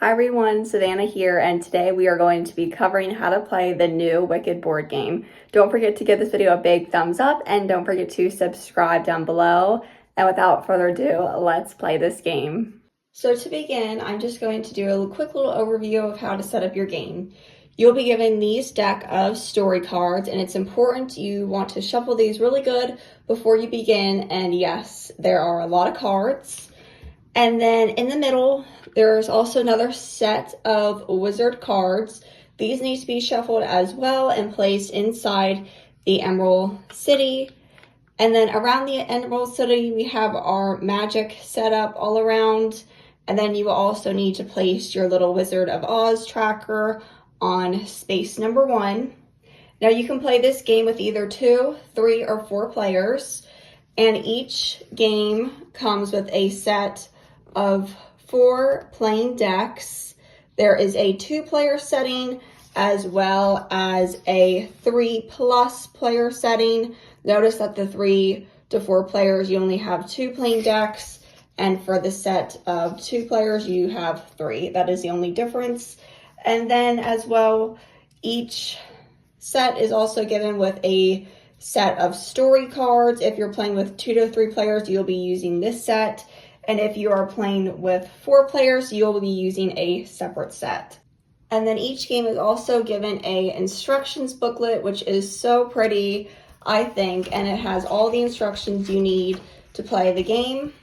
Hi everyone, Savannah here, and today we are going to be covering how to play the new Wicked board game. Don't forget to give this video a big thumbs up and don't forget to subscribe down below. And without further ado, let's play this game. So to begin, I'm just going to do a quick little overview of how to set up your game. You'll be given these deck of story cards, and it's important you want to shuffle these really good before you begin. And yes, there are a lot of cards. And then in the middle, there's also another set of wizard cards. These need to be shuffled as well and placed inside the Emerald City. And then around the Emerald City, we have our magic set up all around. And then you will also need to place your little Wizard of Oz tracker on space number 1. Now you can play this game with either 2, 3, or 4 players. And each game comes with a set of 4 playing decks. There is a 2-player setting as well as a 3+ player setting. Notice that the 3 to 4 players, you only have 2 playing decks, and for the set of 2 players, you have 3. That is the only difference. And then as well, each set is also given with a set of story cards. If you're playing with 2 to 3 players, you'll be using this set. And if you are playing with 4 players, you'll be using a separate set. And then each game is also given a instructions booklet, which is so pretty, I think, and it has all the instructions you need to play the game.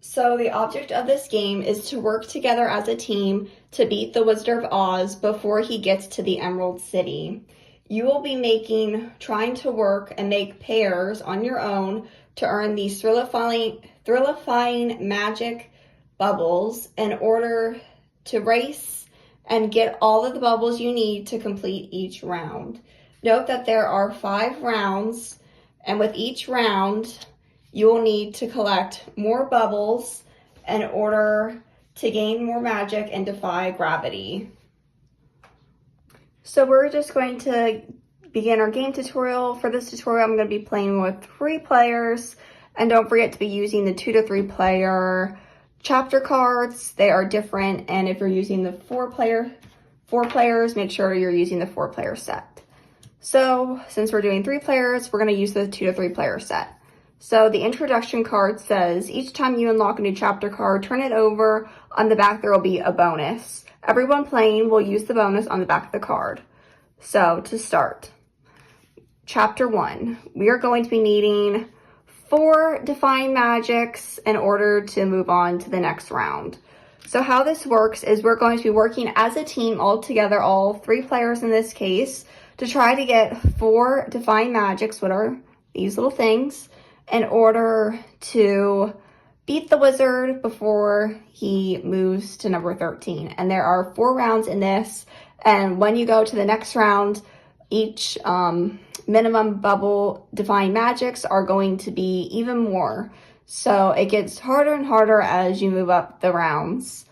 So the object of this game is to work together as a team to beat the Wizard of Oz before he gets to the Emerald City. You will be trying to work and make pairs on your own to earn these thrilifying magic bubbles in order to race and get all of the bubbles you need to complete each round. Note that there are 5 rounds, and with each round, you will need to collect more bubbles in order to gain more magic and defy gravity. So we're just going to begin our game tutorial. For this tutorial, I'm going to be playing with 3 players. And don't forget to be using the 2 to 3 player chapter cards. They are different. And if you're using the 4 players, make sure you're using the 4-player set. So since we're doing 3 players, we're going to use the 2 to 3 player set. So the introduction card says, each time you unlock a new chapter card, turn it over. On the back, there will be a bonus. Everyone playing will use the bonus on the back of the card. So to start, chapter 1, we are going to be needing 4 defying magics in order to move on to the next round. So how this works is we're going to be working as a team all together, all 3 players in this case, to try to get 4 defying magics, what are these little things, in order to beat the wizard before he moves to number 13. And there are 4 rounds in this, and when you go to the next round, each minimum bubble defying magics are going to be even more. So it gets harder and harder as you move up the rounds.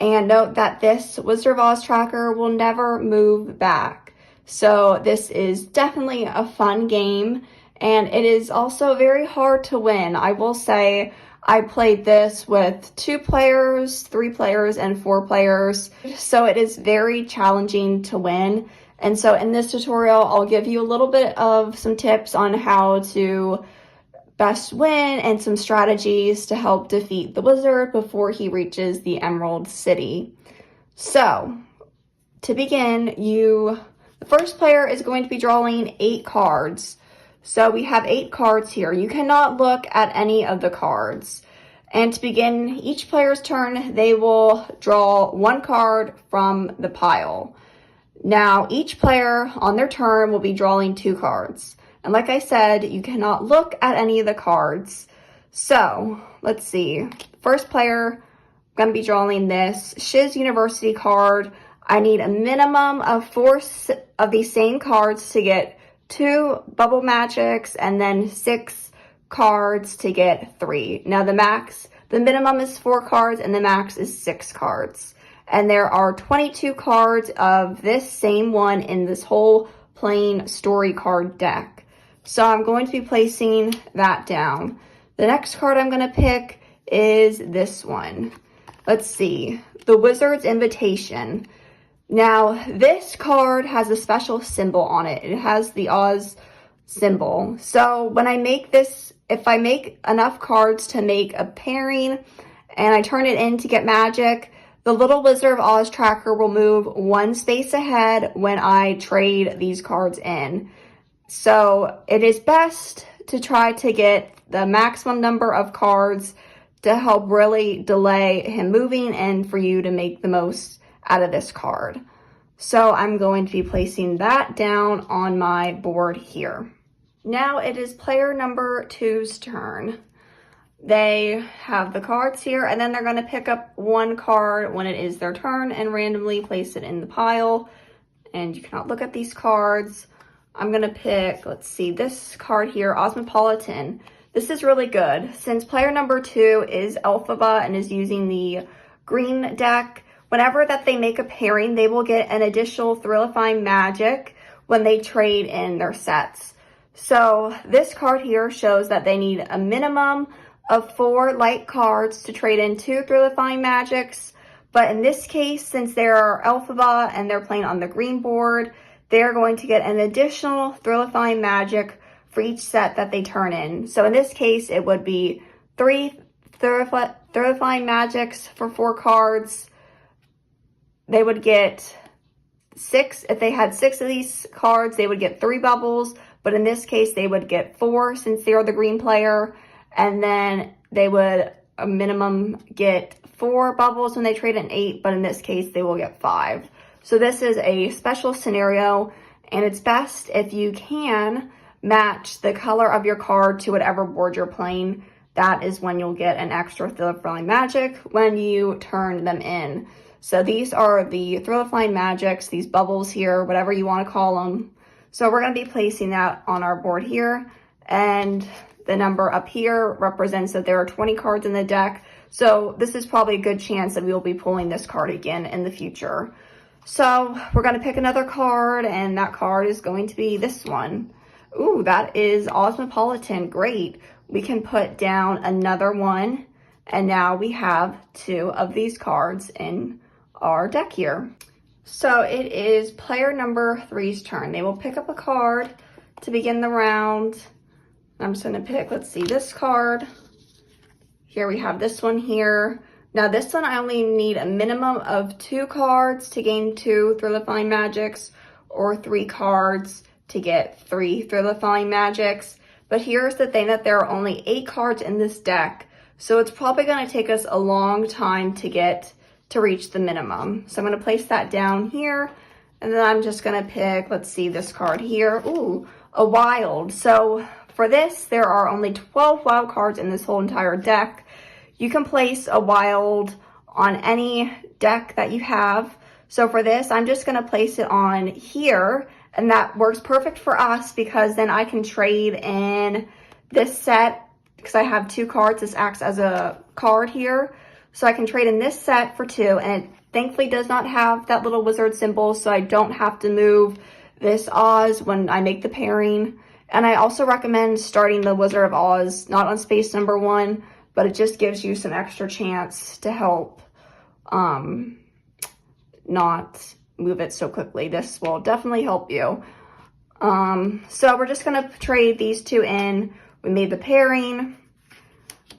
And note that this Wizard of Oz tracker will never move back. So this is definitely a fun game, and it is also very hard to win. I will say I played this with 2 players, 3 players, and 4 players. So it is very challenging to win. And so in this tutorial, I'll give you a little bit of some tips on how to best win and some strategies to help defeat the wizard before he reaches the Emerald City. So to begin, the first player is going to be drawing 8 cards. So we have 8 cards here. You cannot look at any of the cards. And to begin each player's turn, they will draw 1 card from the pile. Now, each player on their turn will be drawing 2 cards. And like I said, you cannot look at any of the cards. So, let's see. First player, I'm going to be drawing this Shiz University card. I need a minimum of 4 of these same cards to get 2 bubble magics, and then 6 cards to get 3. Now, the minimum is 4 cards, and the max is 6 cards. And there are 22 cards of this same one in this whole plain story card deck. So I'm going to be placing that down. The next card I'm going to pick is this one. let's see, the Wizard's Invitation. Now, this card has a special symbol on it. It has the Oz symbol. So when I make this, if I make enough cards to make a pairing and I turn it in to get magic, the little Wizard of Oz tracker will move one space ahead when I trade these cards in. So it is best to try to get the maximum number of cards to help really delay him moving and for you to make the most out of this card. So I'm going to be placing that down on my board here. Now it is player number 2's turn. They have the cards here, and then they're going to pick up one card when it is their turn and randomly place it in the pile. And you cannot look at these cards. I'm going to pick, let's see, this card here, Osmopolitan. This is really good. Since player number 2 is Elphaba and is using the green deck, whenever that they make a pairing, they will get an additional Thrillifying Magic when they trade in their sets. So this card here shows that they need a minimum of 4 light cards to trade in 2 Thrillifying Magics. But in this case, since they're Elphaba and they're playing on the green board, they're going to get an additional Thrillifying Magic for each set that they turn in. So in this case, it would be 3 Thrillifying Magics for 4 cards. They would get 6. If they had 6 of these cards, they would get 3 bubbles. But in this case, they would get 4 since they're the green player. And then they would a minimum get 4 bubbles when they trade in 8. But in this case, they will get 5. So this is a special scenario. And it's best if you can match the color of your card to whatever board you're playing. That is when you'll get an extra Thrillifying Magic when you turn them in. So these are the Thrillifying Magics, these bubbles here, whatever you want to call them. So we're going to be placing that on our board here. And the number up here represents that there are 20 cards in the deck. So this is probably a good chance that we will be pulling this card again in the future. So we're going to pick another card, and that card is going to be this one. Ooh, that is Osmopolitan. Great. We can put down another one. And now we have 2 of these cards in our deck here. So it is player number 3's turn. They will pick up a card to begin the round. I'm just going to pick, let's see, this card. Here we have this one here. Now this one I only need a minimum of 2 cards to gain 2 Thrillifying Magics, or 3 cards to get 3 Thrillifying Magics. But here's the thing, that there are only 8 cards in this deck. So it's probably going to take us a long time to reach the minimum. So I'm going to place that down here. And then I'm just going to pick, let's see, this card here. Ooh, a wild. So for this, there are only 12 wild cards in this whole entire deck. You can place a wild on any deck that you have. So for this, I'm just going to place it on here. And that works perfect for us because then I can trade in this set because I have 2 cards. This acts as a card here. So I can trade in this set for 2. And it thankfully does not have that little wizard symbol. So I don't have to move this Oz when I make the pairing. And I also recommend starting the Wizard of Oz not on space number 1. But it just gives you some extra chance to help not move it so quickly. This will definitely help you. So we're just going to trade these 2 in. We made the pairing.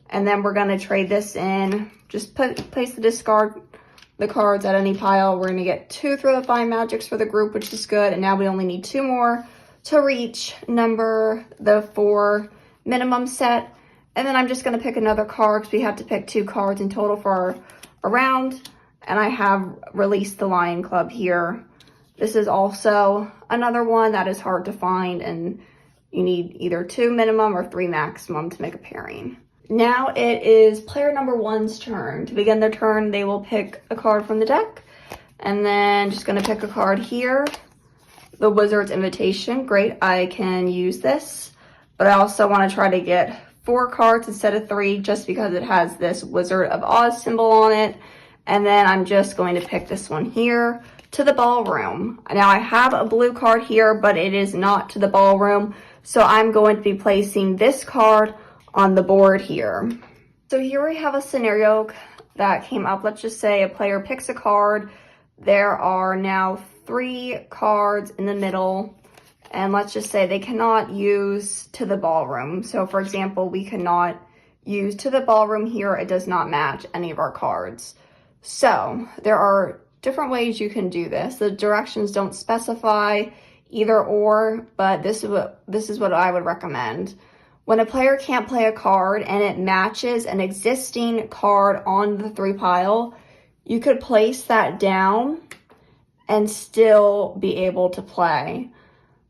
And then we're going to trade this in. Just place the cards at any pile. We're going to get 2 Thrillifying Magics for the group, which is good. And now we only need 2 more to reach the 4 minimum set. And then I'm just going to pick another card because we have to pick 2 cards in total for a round. And I have released the Lion Club here. This is also another one that is hard to find, and you need either 2 minimum or 3 maximum to make a pairing. Now it is player number 1's turn. To begin their turn, they will pick a card from the deck. And then just going to pick a card here. The Wizard's Invitation. Great, I can use this. But I also want to try to get 4 cards instead of 3 just because it has this Wizard of Oz symbol on it. And then I'm just going to pick this one here, to the ballroom. Now I have a blue card here, but it is not to the ballroom. So I'm going to be placing this card on the board here. So here we have a scenario that came up. Let's just say a player picks a card. There are now 3 cards in the middle, and let's just say they cannot use to the ballroom. So for example, we cannot use to the ballroom here. It does not match any of our cards. So there are different ways you can do this. The directions don't specify either or, but this is what I would recommend. When a player can't play a card and it matches an existing card on the 3 pile, you could place that down and still be able to play.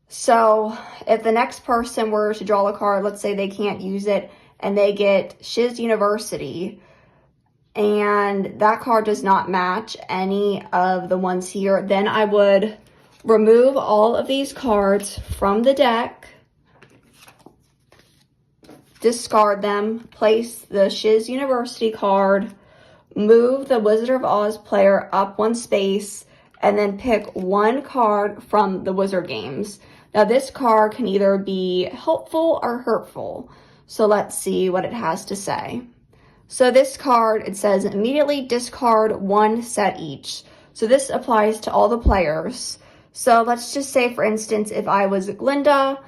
So if the next person were to draw a card, let's say they can't use it and they get Shiz University, and that card does not match any of the ones here, then I would remove all of these cards from the deck, discard them, place the Shiz University card, move the Wizard of Oz player up 1 space, and then pick 1 card from the Wizard games. Now this card can either be helpful or hurtful. So let's see what it has to say. So this card, it says immediately discard 1 set each. So this applies to all the players. So let's just say, for instance, if I was Glinda,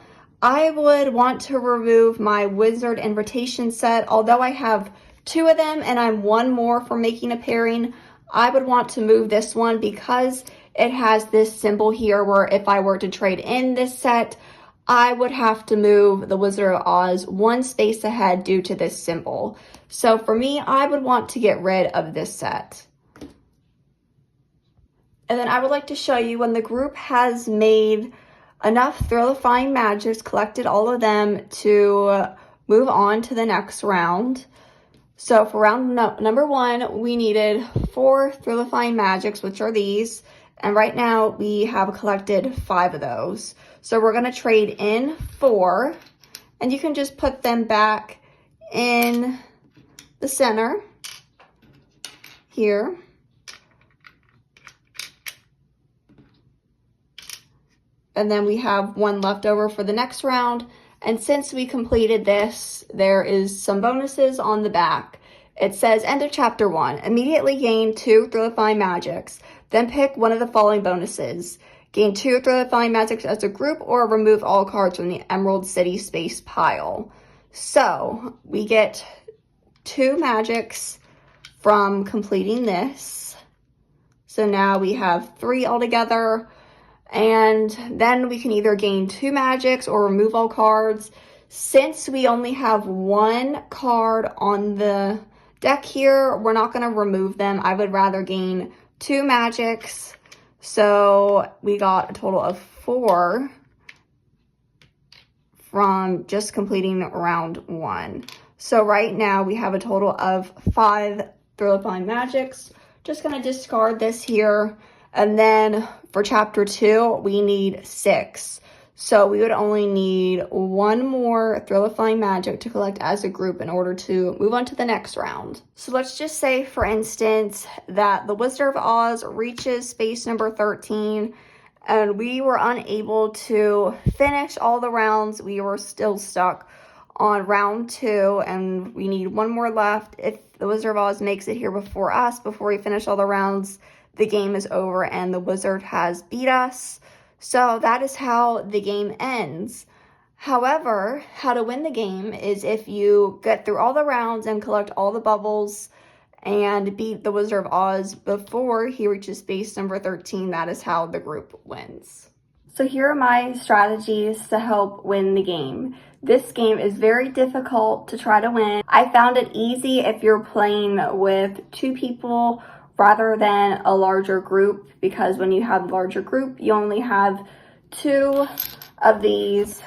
I would want to remove my Wizard Invitation set. Although I have 2 of them and I'm 1 more for making a pairing, I would want to move this one because it has this symbol here where if I were to trade in this set, I would have to move the Wizard of Oz 1 space ahead due to this symbol. So for me, I would want to get rid of this set. And then I would like to show you when the group has made enough Thrillifying Magics, collected all of them to move on to the next round. So for round number 1, we needed 4 Thrillifying Magics, which are these. And right now we have collected 5 of those. So we're going to trade in 4, and you can just put them back in the center here. And then we have 1 left over for the next round. And since we completed this, there is some bonuses on the back. It says, end of chapter 1, immediately gain 2 Thrillifying Magics. Then pick one of the following bonuses. Gain 2 Thrillifying Magics as a group, or remove all cards from the Emerald City Space pile. So we get 2 magics from completing this. So now we have 3 altogether. And then we can either gain 2 magics or remove all cards. Since we only have 1 card on the deck here, we're not going to remove them. I would rather gain 2 magics. So we got a total of 4 from just completing round 1. So right now we have a total of 5 Thrillifying Magics. Just going to discard this here. And then for chapter 2, we need 6. So we would only need 1 more Thrillifying Magic to collect as a group in order to move on to the next round. So let's just say, for instance, that the Wizard of Oz reaches space number 13, and we were unable to finish all the rounds. We were still stuck on round 2, and we need 1 more left. If the Wizard of Oz makes it here before us, before we finish all the rounds, the game is over and the wizard has beat us. So that is how the game ends. However, how to win the game is if you get through all the rounds and collect all the bubbles and beat the Wizard of Oz before he reaches space number 13. That is how the group wins. So here are my strategies to help win the game. This game is very difficult to try to win. I found it easy if you're playing with 2 people rather than a larger group, because when you have a larger group, you only have 2 of these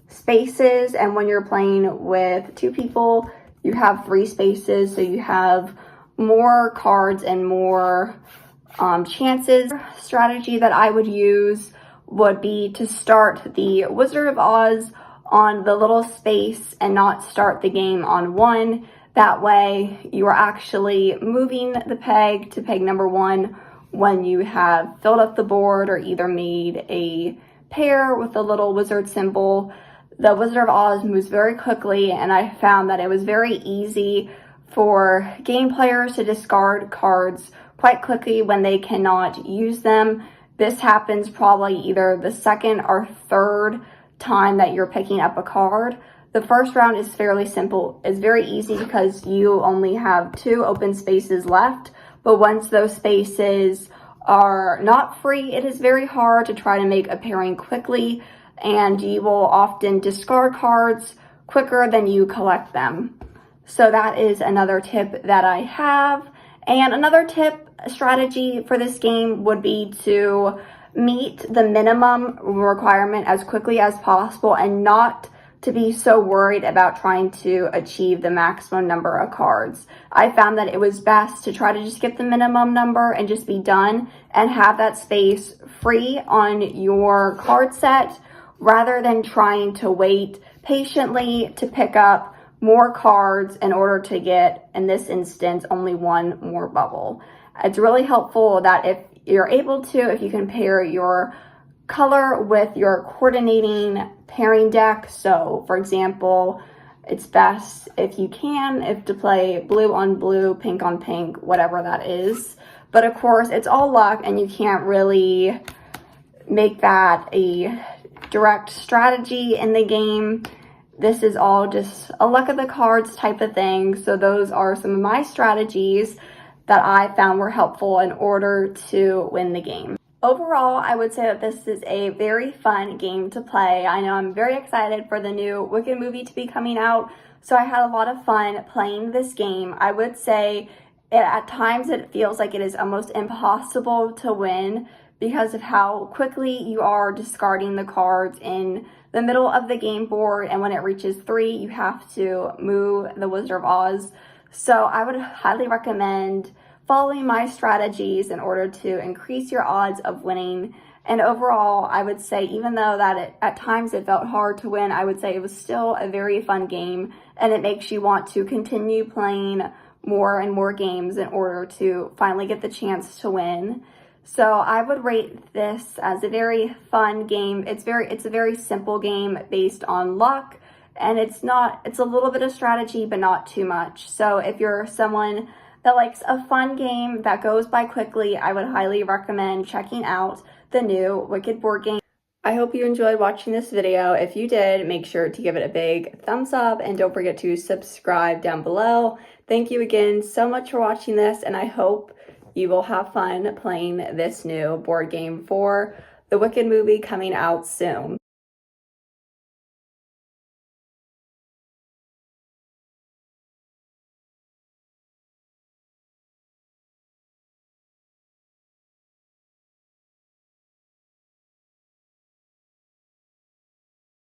spaces, and when you're playing with 2 people, you have 3 spaces, so you have more cards and more chances. Strategy that I would use would be to start the Wizard of Oz on the little space and not start the game on 1. That way, you are actually moving the peg to peg number 1 when you have filled up the board or either made a pair with the little wizard symbol. The Wizard of Oz moves very quickly, and I found that it was very easy for game players to discard cards quite quickly when they cannot use them. This happens probably either the second or third time that you're picking up a card. The first round is fairly simple. It's very easy because you only have 2 open spaces left, but once those spaces are not free, it is very hard to try to make a pairing quickly, and you will often discard cards quicker than you collect them. So that is another tip that I have. And another tip strategy for this game would be to meet the minimum requirement as quickly as possible and not to be so worried about trying to achieve the maximum number of cards. I found that it was best to try to just get the minimum number and just be done and have that space free on your card set rather than trying to wait patiently to pick up more cards in order to get, in this instance, only 1 more bubble. It's really helpful that if you're able to, if you can pair your color with your coordinating pairing deck. So for example, it's best if you can, if to play blue on blue, pink on pink, whatever that is. But of course, it's all luck and you can't really make that a direct strategy in the game. This is all just a luck of the cards type of thing. So those are some of my strategies that I found were helpful in order to win the game. Overall, I would say that this is a very fun game to play. I know I'm very excited for the new Wicked movie to be coming out, so I had a lot of fun playing this game. I would say at times it feels like it is almost impossible to win because of how quickly you are discarding the cards in the middle of the game board, and when it reaches 3, you have to move the Wizard of Oz. So I would highly recommend following my strategies in order to increase your odds of winning. And overall, I would say even though that at times it felt hard to win, I would say it was still a very fun game, and it makes you want to continue playing more and more games in order to finally get the chance to win. So I would rate this as a very fun game. It's a very simple game based on luck, and it's a little bit of strategy, but not too much. So if you're someone that likes a fun game that goes by quickly, I would highly recommend checking out the new Wicked board game. I hope you enjoyed watching this video. If you did, make sure to give it a big thumbs up and don't forget to subscribe down below. Thank you again so much for watching this, and I hope you will have fun playing this new board game for the Wicked movie coming out soon.